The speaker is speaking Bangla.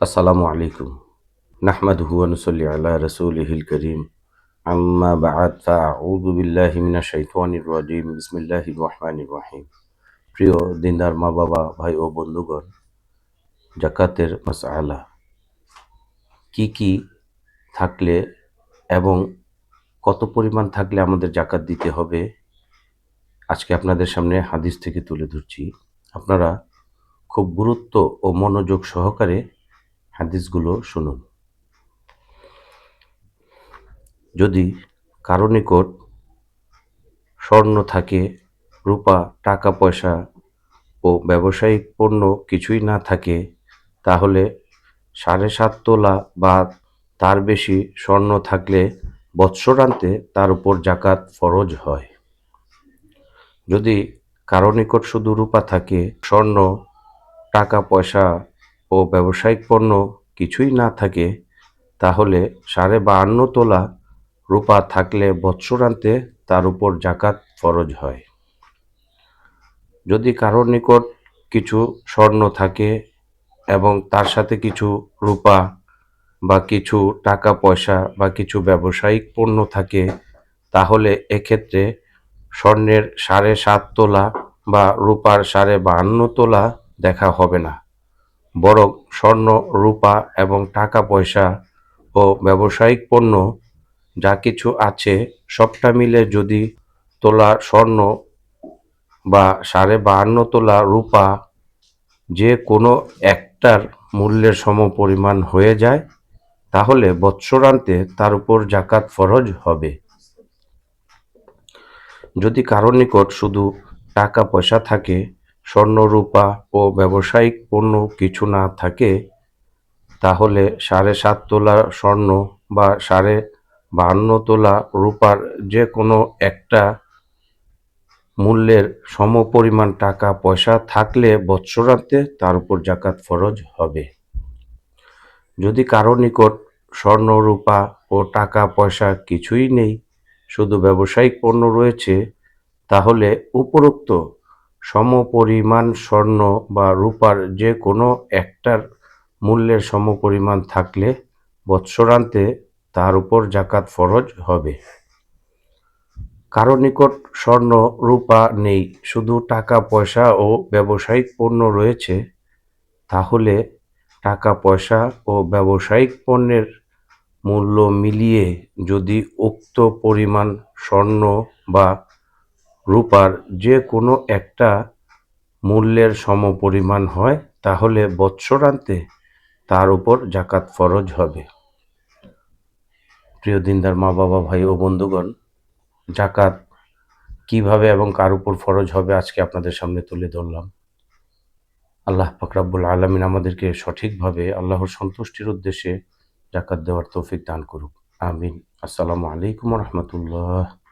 আসসালামু আলাইকুম। নাহমাদুহু ওয়া নুসাল্লি আলা রাসূলিহিল কারীম। আম্মা বা'দ ফাআউযু বিল্লাহি মিনাশ শাইতানির রাজীম। বিসমিল্লাহির রহমানির রহিম। প্রিয় দিনদার মা-বাবা, ভাই ও বন্ধুগণ, যাকাতের মাসআলা কি কি থাকলে এবং কত পরিমাণ থাকলে আমাদের যাকাত দিতে হবে, আজকে আপনাদের সামনে হাদিস থেকে তুলে ধরছি। আপনারা খুব গুরুত্ব ও মনোযোগ সহকারে হাদিসগুলো শুনুন। যদি কারো নিকট স্বর্ণ থাকে, রূপা, টাকা পয়সা ও ব্যবসায়িক পণ্য কিছুই না থাকে, তাহলে ৭.৫ তোলা বা তার বেশি স্বর্ণ থাকলে বৎসরান্তে তার উপর যাকাত ফরজ হয়। যদি কারো নিকট শুধু রূপা থাকে, স্বর্ণ, টাকা পয়সা ও ব্যবসায়িক পণ্য কিছুই না থাকে, তাহলে ৫২.৫ তোলা রূপা থাকলে বৎসরান্তে তার উপর যাকাত ফরজ হয়। যদি কারোর নিকট কিছু স্বর্ণ থাকে এবং তার সাথে কিছু রূপা বা কিছু টাকা পয়সা বা কিছু ব্যবসায়িক পণ্য থাকে, তাহলে এক্ষেত্রে স্বর্ণের ৭.৫ তোলা বা রূপার ৫২.৫ তোলা দেখা হবে না, বরং স্বর্ণ, রূপা এবং টাকা পয়সা ও ব্যবসায়িক পণ্য যা কিছু আছে সবটা মিলে যদি তোলা স্বর্ণ বা ৫২.৫ তোলা রূপা যে কোনো একটার মূল্যের সমপরিমাণ হয়ে যায়, তাহলে বৎসরান্তে তার উপর যাকাত ফরজ হবে। যদি কারো নিকট শুধু টাকা পয়সা থাকে, স্বর্ণ, রূপা ও ব্যবসায়িক পণ্য কিছু না থাকে, তাহলে ৭.৫ তোলা স্বর্ণ বা ৫২.৫ তোলা রূপার যে কোনো একটা মূল্যের সমপরিমাণ টাকা পয়সা থাকলে বৎসরান্তে তার উপর যাকাত ফরজ হবে। যদি কারো নিকট স্বর্ণ, রূপা ও টাকা পয়সা কিছুই নেই, শুধু ব্যবসায়িক পণ্য রয়েছে, তাহলে উপরোক্ত সমপরিমাণ স্বর্ণ বা রূপার যে কোনো একটার মূল্যের সমপরিমাণ থাকলে বৎসরান্তে তার উপর যাকাত ফরজ হবে। কারো নিকট স্বর্ণ, রূপা নেই, শুধু টাকা পয়সা ও ব্যবসায়িক পণ্য রয়েছে, তাহলে টাকা পয়সা ও ব্যবসায়িক পণ্যের মূল্য মিলিয়ে যদি উক্ত পরিমাণ স্বর্ণ বা রূপার যে কোনো একটা মূল্যের সমপরিমাণ হয়, তাহলে বৎসরান্তে তার উপর যাকাত ফরজ হবে। প্রিয় দিনদার মা-বাবা, ভাই ও বন্ধুগণ, যাকাত কিভাবে এবং কার উপর ফরজ হবে আজকে আপনাদের সামনে তুলে ধরলাম। আল্লাহ পাক রব্বুল আলামিন আমাদেরকে সঠিকভাবে আল্লাহর সন্তুষ্টির উদ্দেশ্যে যাকাত দেওয়ার তৌফিক দান করুক। আমিন। আসসালামু আলাইকুম ওয়া রাহমাতুল্লাহ।